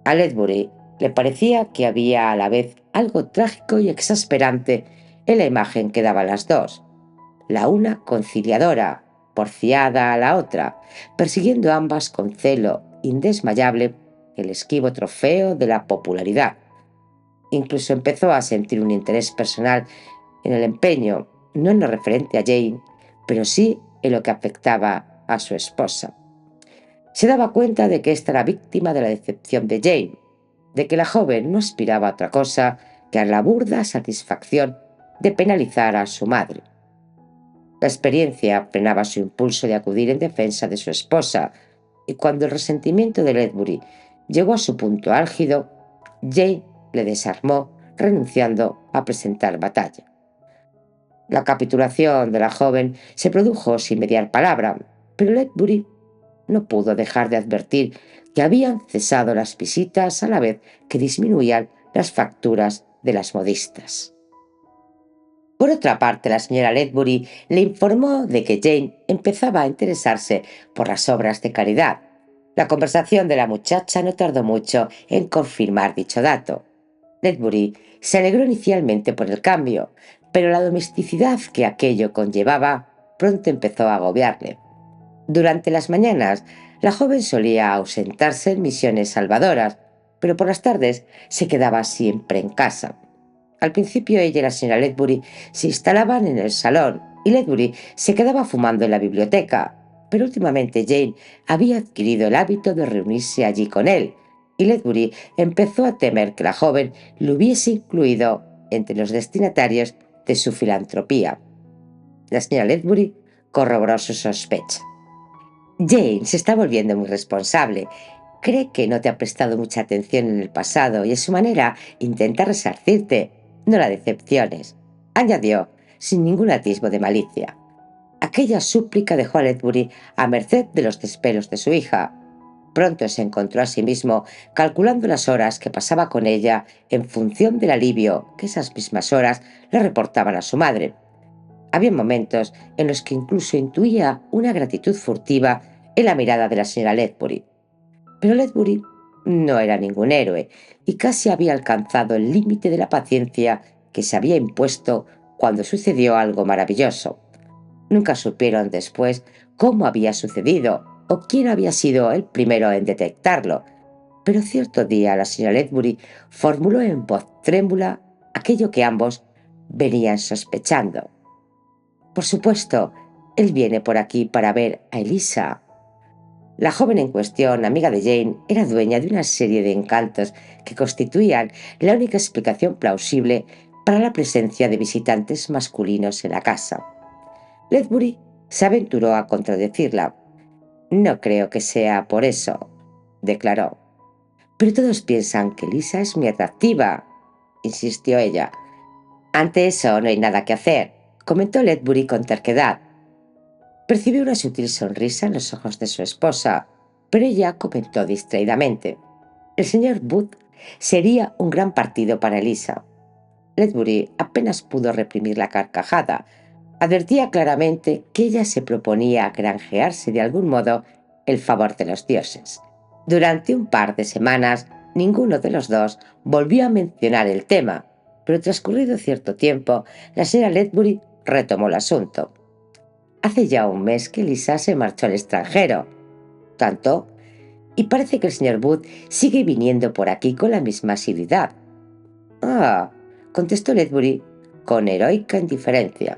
A Ledbury le parecía que había a la vez algo trágico y exasperante en la imagen que daban las dos, la una conciliadora, porfiada a la otra, persiguiendo ambas con celo indesmayable el esquivo trofeo de la popularidad. Incluso empezó a sentir un interés personal en el empeño, no en lo referente a Jane, pero sí en lo que afectaba a su esposa. Se daba cuenta de que ésta era víctima de la decepción de Jane, de que la joven no aspiraba a otra cosa que a la burda satisfacción de penalizar a su madre. La experiencia frenaba su impulso de acudir en defensa de su esposa, y cuando el resentimiento de Ledbury llegó a su punto álgido, Jane le desarmó, renunciando a presentar batalla. La capitulación de la joven se produjo sin mediar palabra, pero Ledbury no pudo dejar de advertir que habían cesado las visitas a la vez que disminuían las facturas de las modistas. Por otra parte, la señora Ledbury le informó de que Jane empezaba a interesarse por las obras de caridad. La conversación de la muchacha no tardó mucho en confirmar dicho dato. Ledbury se alegró inicialmente por el cambio, pero la domesticidad que aquello conllevaba pronto empezó a agobiarle. Durante las mañanas, la joven solía ausentarse en misiones salvadoras, pero por las tardes se quedaba siempre en casa. Al principio ella y la señora Ledbury se instalaban en el salón y Ledbury se quedaba fumando en la biblioteca, pero últimamente Jane había adquirido el hábito de reunirse allí con él, y Ledbury empezó a temer que la joven lo hubiese incluido entre los destinatarios de su filantropía. La señora Ledbury corroboró su sospecha. Jane se está volviendo muy responsable. Cree que no te ha prestado mucha atención en el pasado y a su manera intenta resarcirte. No la decepciones, añadió, sin ningún atisbo de malicia. Aquella súplica dejó a Ledbury a merced de los desvelos de su hija. Pronto se encontró a sí mismo calculando las horas que pasaba con ella en función del alivio que esas mismas horas le reportaban a su madre. Había momentos en los que incluso intuía una gratitud furtiva en la mirada de la señora Ledbury. Pero Ledbury no era ningún héroe y casi había alcanzado el límite de la paciencia que se había impuesto cuando sucedió algo maravilloso. Nunca supieron después cómo había sucedido o quién había sido el primero en detectarlo, pero cierto día la señora Ledbury formuló en voz trémula aquello que ambos venían sospechando. Por supuesto, él viene por aquí para ver a Elisa. La joven en cuestión, amiga de Jane, era dueña de una serie de encantos que constituían la única explicación plausible para la presencia de visitantes masculinos en la casa. Ledbury se aventuró a contradecirla. No creo que sea por eso, declaró. Pero todos piensan que Lisa es muy atractiva, insistió ella. Ante eso no hay nada que hacer, comentó Ledbury con terquedad. Percibió una sutil sonrisa en los ojos de su esposa, pero ella comentó distraídamente. El señor Booth sería un gran partido para Elisa. Ledbury apenas pudo reprimir la carcajada. Advertía claramente que ella se proponía granjearse de algún modo el favor de los dioses. Durante un par de semanas, ninguno de los dos volvió a mencionar el tema, pero transcurrido cierto tiempo, la señora Ledbury retomó el asunto. Hace ya un mes que Lisa se marchó al extranjero. Tanto, y parece que el señor Booth sigue viniendo por aquí con la misma asiduidad. Ah, contestó Ledbury con heroica indiferencia.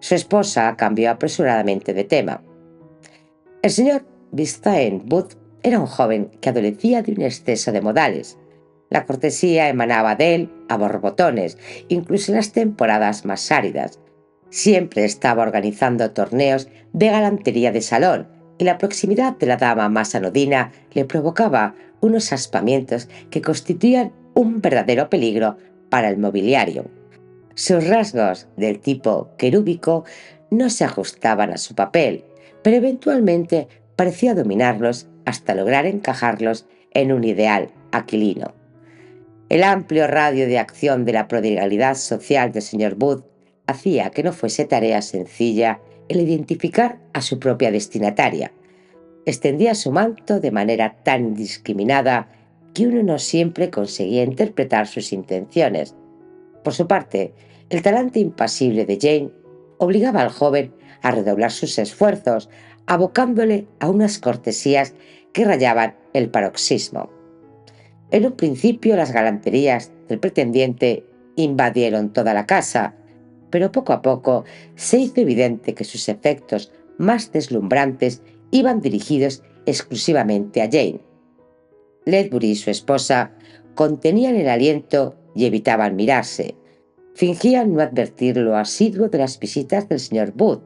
Su esposa cambió apresuradamente de tema. El señor Bistain Booth era un joven que adolecía de un exceso de modales. La cortesía emanaba de él a borbotones, incluso en las temporadas más áridas. Siempre estaba organizando torneos de galantería de salón y la proximidad de la dama más anodina le provocaba unos aspamientos que constituían un verdadero peligro para el mobiliario. Sus rasgos del tipo querúbico no se ajustaban a su papel, pero eventualmente parecía dominarlos hasta lograr encajarlos en un ideal aquilino. El amplio radio de acción de la prodigalidad social del señor Booth hacía que no fuese tarea sencilla el identificar a su propia destinataria. Extendía su manto de manera tan indiscriminada que uno no siempre conseguía interpretar sus intenciones. Por su parte, el talante impasible de Jane obligaba al joven a redoblar sus esfuerzos, abocándole a unas cortesías que rayaban el paroxismo. En un principio las galanterías del pretendiente invadieron toda la casa, pero poco a poco se hizo evidente que sus efectos más deslumbrantes iban dirigidos exclusivamente a Jane. Ledbury y su esposa contenían el aliento y evitaban mirarse. Fingían no advertir lo asiduo de las visitas del señor Booth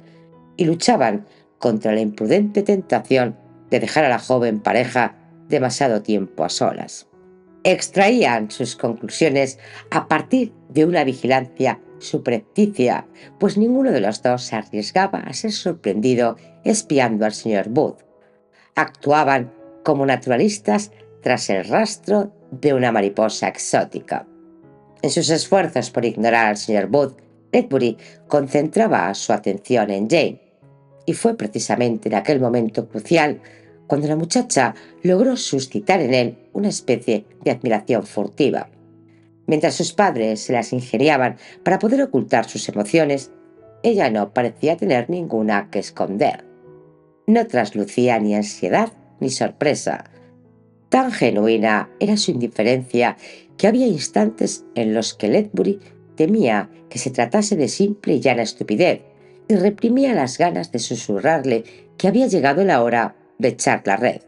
y luchaban contra la imprudente tentación de dejar a la joven pareja demasiado tiempo a solas. Extraían sus conclusiones a partir de una vigilancia subrepticia, pues ninguno de los dos se arriesgaba a ser sorprendido espiando al señor Booth. Actuaban como naturalistas tras el rastro de una mariposa exótica. En sus esfuerzos por ignorar al señor Booth, Ledbury concentraba su atención en Jane, y fue precisamente en aquel momento crucial cuando la muchacha logró suscitar en él una especie de admiración furtiva. Mientras sus padres se las ingeniaban para poder ocultar sus emociones, ella no parecía tener ninguna que esconder. No traslucía ni ansiedad ni sorpresa. Tan genuina era su indiferencia que había instantes en los que Ledbury temía que se tratase de simple y llana estupidez y reprimía las ganas de susurrarle que había llegado la hora de echar la red.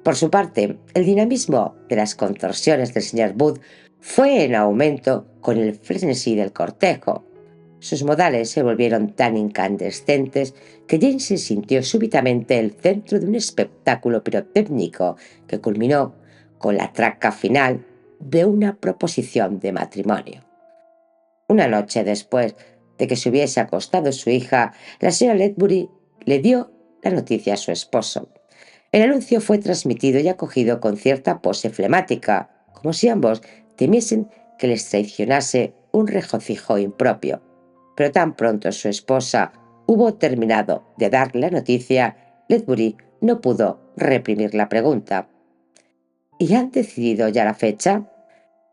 Por su parte, el dinamismo de las contorsiones del señor Booth fue en aumento con el frenesí del cortejo. Sus modales se volvieron tan incandescentes que Jane se sintió súbitamente el centro de un espectáculo pirotécnico que culminó con la traca final de una proposición de matrimonio. Una noche después de que se hubiese acostado su hija, la señora Ledbury le dio la noticia a su esposo. El anuncio fue transmitido y acogido con cierta pose flemática, como si ambos temiesen que les traicionase un regocijo impropio. Pero tan pronto su esposa hubo terminado de darle la noticia, Ledbury no pudo reprimir la pregunta. ¿Y han decidido ya la fecha?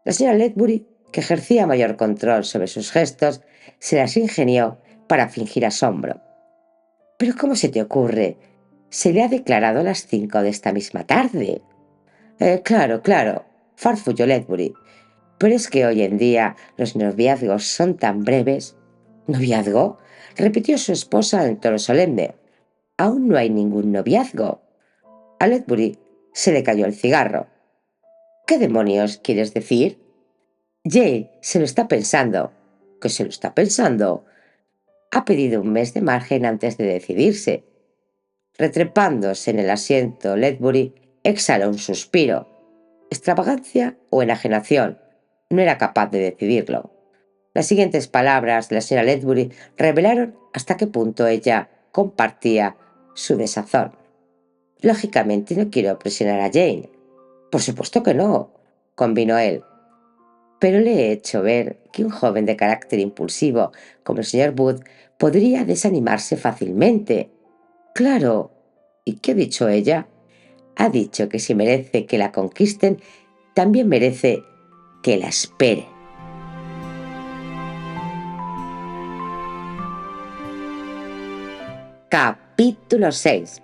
La señora Ledbury que ejercía mayor control sobre sus gestos, se las ingenió para fingir asombro. «¿Pero cómo se te ocurre? Se le ha declarado a las 5 de esta misma tarde». Claro, claro», farfulló Ledbury. «Pero es que hoy en día los noviazgos son tan breves». «¿Noviazgo?», repitió su esposa en tono solemne. «Aún no hay ningún noviazgo». A Ledbury se le cayó el cigarro. «¿Qué demonios quieres decir?». «Jane se lo está pensando». «¿Qué se lo está pensando?». «Ha pedido un mes de margen antes de decidirse». Retrepándose en el asiento, Ledbury exhaló un suspiro. ¿Extravagancia o enajenación? No era capaz de decidirlo. Las siguientes palabras de la señora Ledbury revelaron hasta qué punto ella compartía su desazón. «Lógicamente no quiero presionar a Jane». «Por supuesto que no», convino él. «Pero le he hecho ver que un joven de carácter impulsivo como el señor Booth podría desanimarse fácilmente». «Claro». «¿Y qué ha dicho ella?». «Ha dicho que si merece que la conquisten, también merece que la espere». Capítulo 6.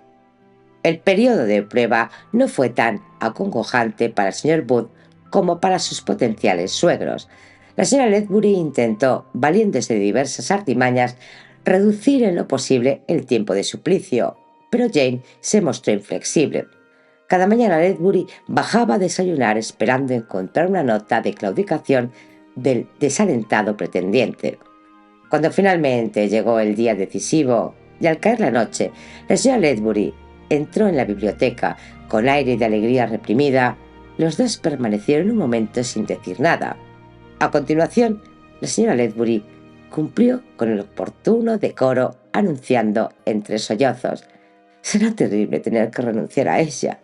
El periodo de prueba no fue tan acongojante para el señor Booth como para sus potenciales suegros. La señora Ledbury intentó, valiéndose de diversas artimañas, reducir en lo posible el tiempo de suplicio, pero Jane se mostró inflexible. Cada mañana Ledbury bajaba a desayunar esperando encontrar una nota de claudicación del desalentado pretendiente. Cuando finalmente llegó el día decisivo y al caer la noche, la señora Ledbury entró en la biblioteca con aire de alegría reprimida. Los dos permanecieron un momento sin decir nada. A continuación, la señora Ledbury cumplió con el oportuno decoro anunciando entre sollozos: «Será terrible tener que renunciar a ella».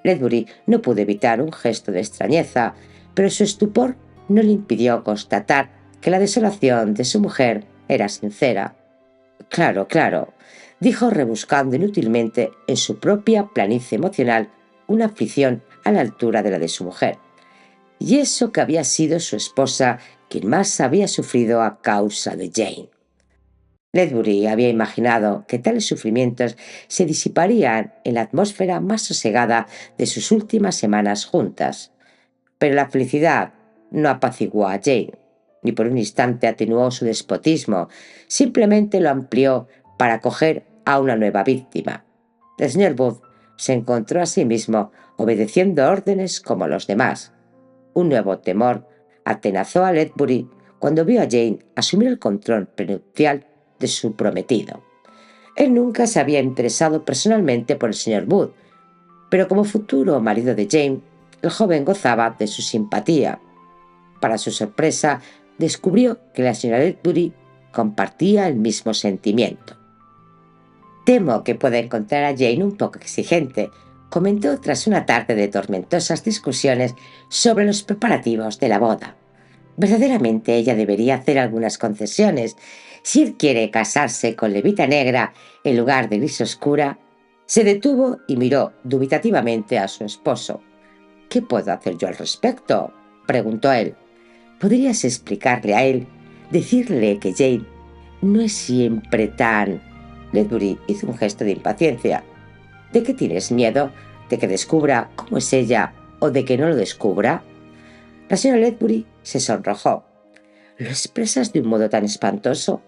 Ledbury no pudo evitar un gesto de extrañeza, pero su estupor no le impidió constatar que la desolación de su mujer era sincera. «Claro, claro», dijo, rebuscando inútilmente en su propia planicie emocional una aflicción a la altura de la de su mujer. Y eso que había sido su esposa quien más había sufrido a causa de Jane. Ledbury había imaginado que tales sufrimientos se disiparían en la atmósfera más sosegada de sus últimas semanas juntas. Pero la felicidad no apaciguó a Jane, ni por un instante atenuó su despotismo, simplemente lo amplió para acoger a una nueva víctima. El señor Booth se encontró a sí mismo obedeciendo órdenes como los demás. Un nuevo temor atenazó a Ledbury cuando vio a Jane asumir el control prenupcial de su prometido. Él nunca se había interesado personalmente por el señor Booth, pero como futuro marido de Jane, el joven gozaba de su simpatía. Para su sorpresa, descubrió que la señora Ledbury compartía el mismo sentimiento. «Temo que pueda encontrar a Jane un poco exigente», comentó tras una tarde de tormentosas discusiones sobre los preparativos de la boda. «Verdaderamente ella debería hacer algunas concesiones. Si él quiere casarse con levita negra en lugar de gris oscura». Se detuvo y miró dubitativamente a su esposo. «¿Qué puedo hacer yo al respecto?», preguntó él. «¿Podrías explicarle a él, decirle que Jane no es siempre tan...». Ledbury hizo un gesto de impaciencia. «¿De qué tienes miedo? ¿De que descubra cómo es ella o de que no lo descubra?». La señora Ledbury se sonrojó. «¿Lo expresas de un modo tan espantoso?».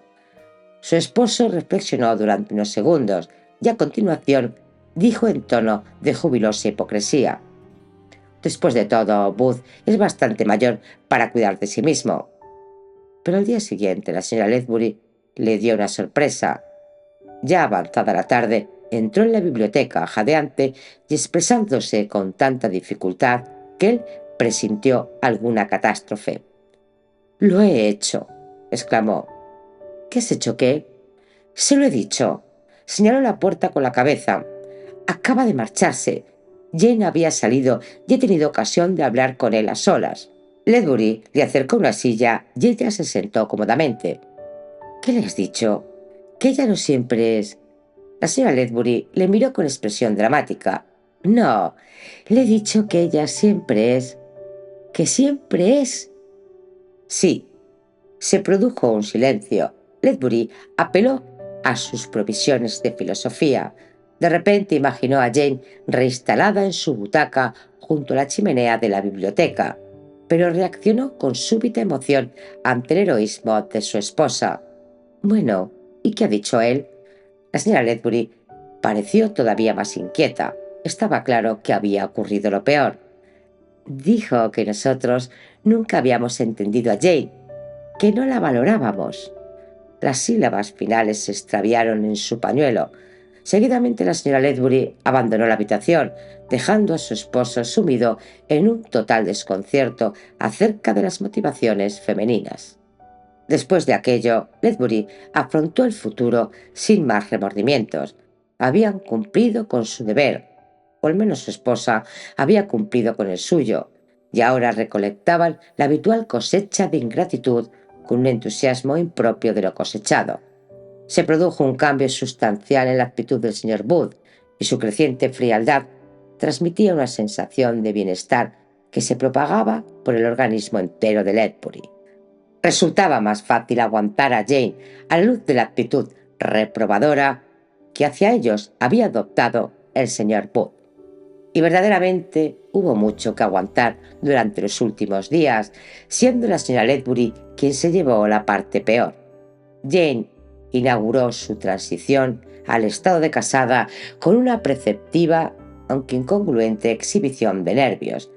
Su esposo reflexionó durante unos segundos y a continuación dijo en tono de jubilosa hipocresía: «Después de todo, Booth es bastante mayor para cuidar de sí mismo». Pero al día siguiente la señora Ledbury le dio una sorpresa. Ya avanzada la tarde, entró en la biblioteca jadeante y expresándose con tanta dificultad que él presintió alguna catástrofe. «Lo he hecho», exclamó. «¿Qué has hecho qué?». «Se lo he dicho». Señaló la puerta con la cabeza. «Acaba de marcharse. Jane había salido y he tenido ocasión de hablar con él a solas». Ledbury le acercó una silla y ella se sentó cómodamente. «¿Qué le has dicho?». «Que ella no siempre es...». La señora Ledbury le miró con expresión dramática. «No, le he dicho que ella siempre es... que siempre es...». Sí, se produjo un silencio. Ledbury apeló a sus provisiones de filosofía. De repente imaginó a Jane reinstalada en su butaca junto a la chimenea de la biblioteca, pero reaccionó con súbita emoción ante el heroísmo de su esposa. Bueno, ¿y qué ha dicho él? La señora Ledbury pareció todavía más inquieta. Estaba claro que había ocurrido lo peor. Dijo que nosotros nunca habíamos entendido a Jane, que no la valorábamos. Las sílabas finales se extraviaron en su pañuelo. Seguidamente la señora Ledbury abandonó la habitación, dejando a su esposo sumido en un total desconcierto acerca de las motivaciones femeninas. Después de aquello, Ledbury afrontó el futuro sin más remordimientos. Habían cumplido con su deber, o al menos su esposa había cumplido con el suyo, y ahora recolectaban la habitual cosecha de ingratitud con un entusiasmo impropio de lo cosechado. Se produjo un cambio sustancial en la actitud del señor Booth, y su creciente frialdad transmitía una sensación de bienestar que se propagaba por el organismo entero de Ledbury. Resultaba más fácil aguantar a Jane a la luz de la actitud reprobadora que hacia ellos había adoptado el señor Booth. Y verdaderamente hubo mucho que aguantar durante los últimos días, siendo la señora Ledbury quien se llevó la parte peor. Jane inauguró su transición al estado de casada con una preceptiva, aunque incongruente, exhibición de nervios.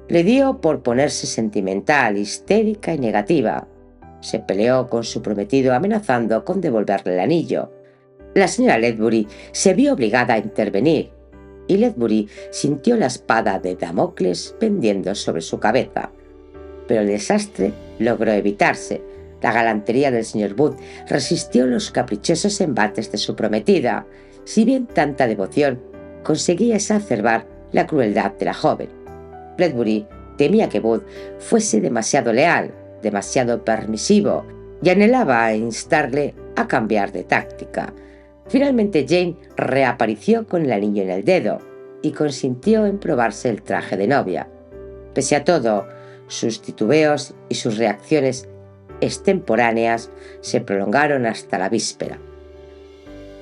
Le dio por ponerse sentimental, histérica y negativa. Se peleó con su prometido amenazando con devolverle el anillo. La señora Ledbury se vio obligada a intervenir, y Ledbury sintió la espada de Damocles pendiendo sobre su cabeza. Pero el desastre logró evitarse. La galantería del señor Booth resistió los caprichosos embates de su prometida, si bien tanta devoción conseguía exacerbar la crueldad de la joven. Ledbury temía que Booth fuese demasiado leal, demasiado permisivo, y anhelaba instarle a cambiar de táctica. Finalmente Jane reapareció con el anillo en el dedo y consintió en probarse el traje de novia. Pese a todo, sus titubeos y sus reacciones extemporáneas se prolongaron hasta la víspera.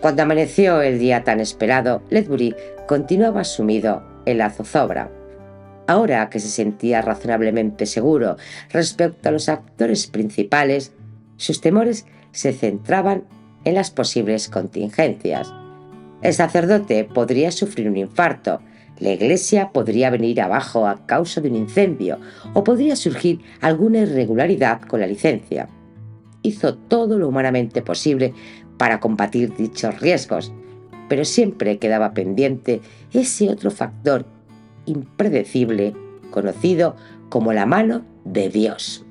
Cuando amaneció el día tan esperado, Ledbury continuaba sumido en la zozobra. Ahora que se sentía razonablemente seguro respecto a los actores principales, sus temores se centraban en las posibles contingencias. El sacerdote podría sufrir un infarto, la iglesia podría venir abajo a causa de un incendio o podría surgir alguna irregularidad con la licencia. Hizo todo lo humanamente posible para combatir dichos riesgos, pero siempre quedaba pendiente ese otro factor impredecible conocido como la mano de Dios.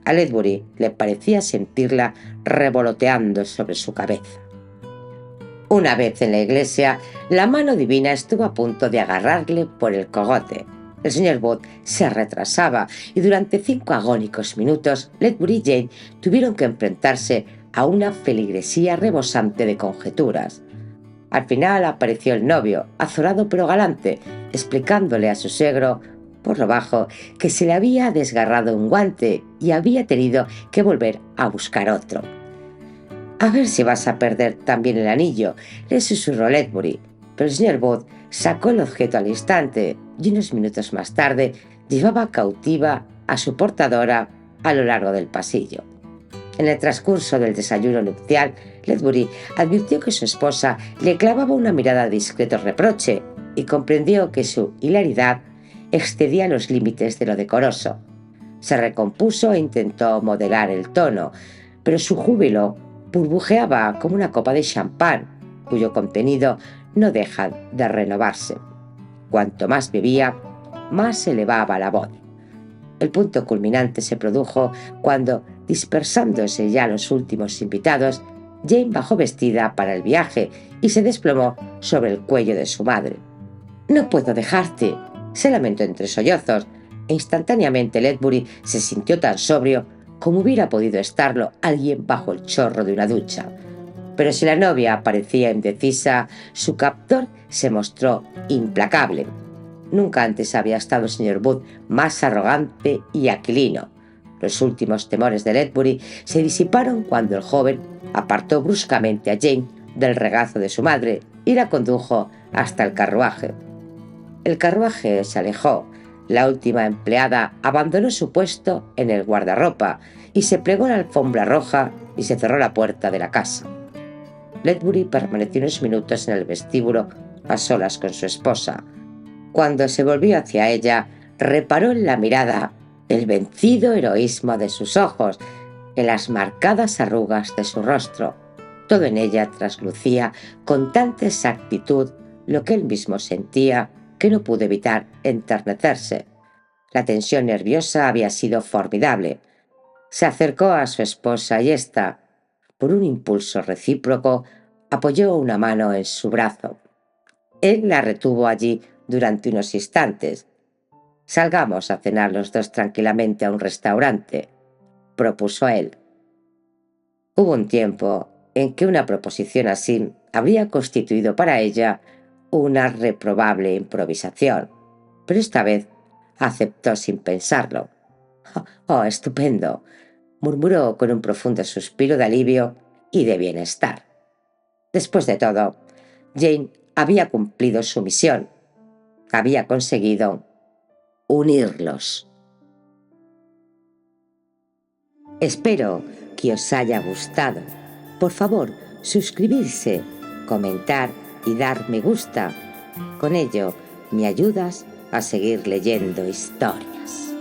A Ledbury le parecía sentirla revoloteando sobre su cabeza. Una vez en la iglesia, la mano divina estuvo a punto de agarrarle por el cogote. El señor Booth se retrasaba y durante 5 agónicos minutos Ledbury y Jane tuvieron que enfrentarse a una feligresía rebosante de conjeturas. Al final apareció el novio, azorado pero galante, explicándole a su suegro, por lo bajo, que se le había desgarrado un guante y había tenido que volver a buscar otro. «A ver si vas a perder también el anillo», le susurró Ledbury, pero el señor Booth sacó el objeto al instante y unos minutos más tarde llevaba cautiva a su portadora a lo largo del pasillo. En el transcurso del desayuno nupcial, Ledbury advirtió que su esposa le clavaba una mirada de discreto reproche y comprendió que su hilaridad excedía los límites de lo decoroso. Se recompuso e intentó moderar el tono, pero su júbilo burbujeaba como una copa de champán, cuyo contenido no deja de renovarse. Cuanto más bebía, más elevaba la voz. El punto culminante se produjo cuando, dispersándose ya los últimos invitados, Jane bajó vestida para el viaje y se desplomó sobre el cuello de su madre. «No puedo dejarte», se lamentó entre sollozos, e instantáneamente Ledbury se sintió tan sobrio como hubiera podido estarlo alguien bajo el chorro de una ducha. Pero si la novia parecía indecisa, su captor se mostró implacable. Nunca antes había estado el señor Booth más arrogante y aquilino. Los últimos temores de Ledbury se disiparon cuando el joven apartó bruscamente a Jane del regazo de su madre y la condujo hasta el carruaje. El carruaje se alejó. La última empleada abandonó su puesto en el guardarropa y se plegó la alfombra roja y se cerró la puerta de la casa. Ledbury permaneció unos minutos en el vestíbulo a solas con su esposa. Cuando se volvió hacia ella, reparó en la mirada, el vencido heroísmo de sus ojos, en las marcadas arrugas de su rostro. Todo en ella traslucía con tanta exactitud lo que él mismo sentía que no pudo evitar enternecerse. La tensión nerviosa había sido formidable. Se acercó a su esposa y ésta, por un impulso recíproco, apoyó una mano en su brazo. Él la retuvo allí durante unos instantes. «Salgamos a cenar los dos tranquilamente a un restaurante», propuso él. Hubo un tiempo en que una proposición así habría constituido para ella una reprobable improvisación, pero esta vez aceptó sin pensarlo. «Oh, estupendo», murmuró con un profundo suspiro de alivio y de bienestar. Después de todo, Jane había cumplido su misión. Había conseguido unirlos. Espero que os haya gustado. Por favor, suscribirse, comentar y dar me gusta. Con ello me ayudas a seguir leyendo historias.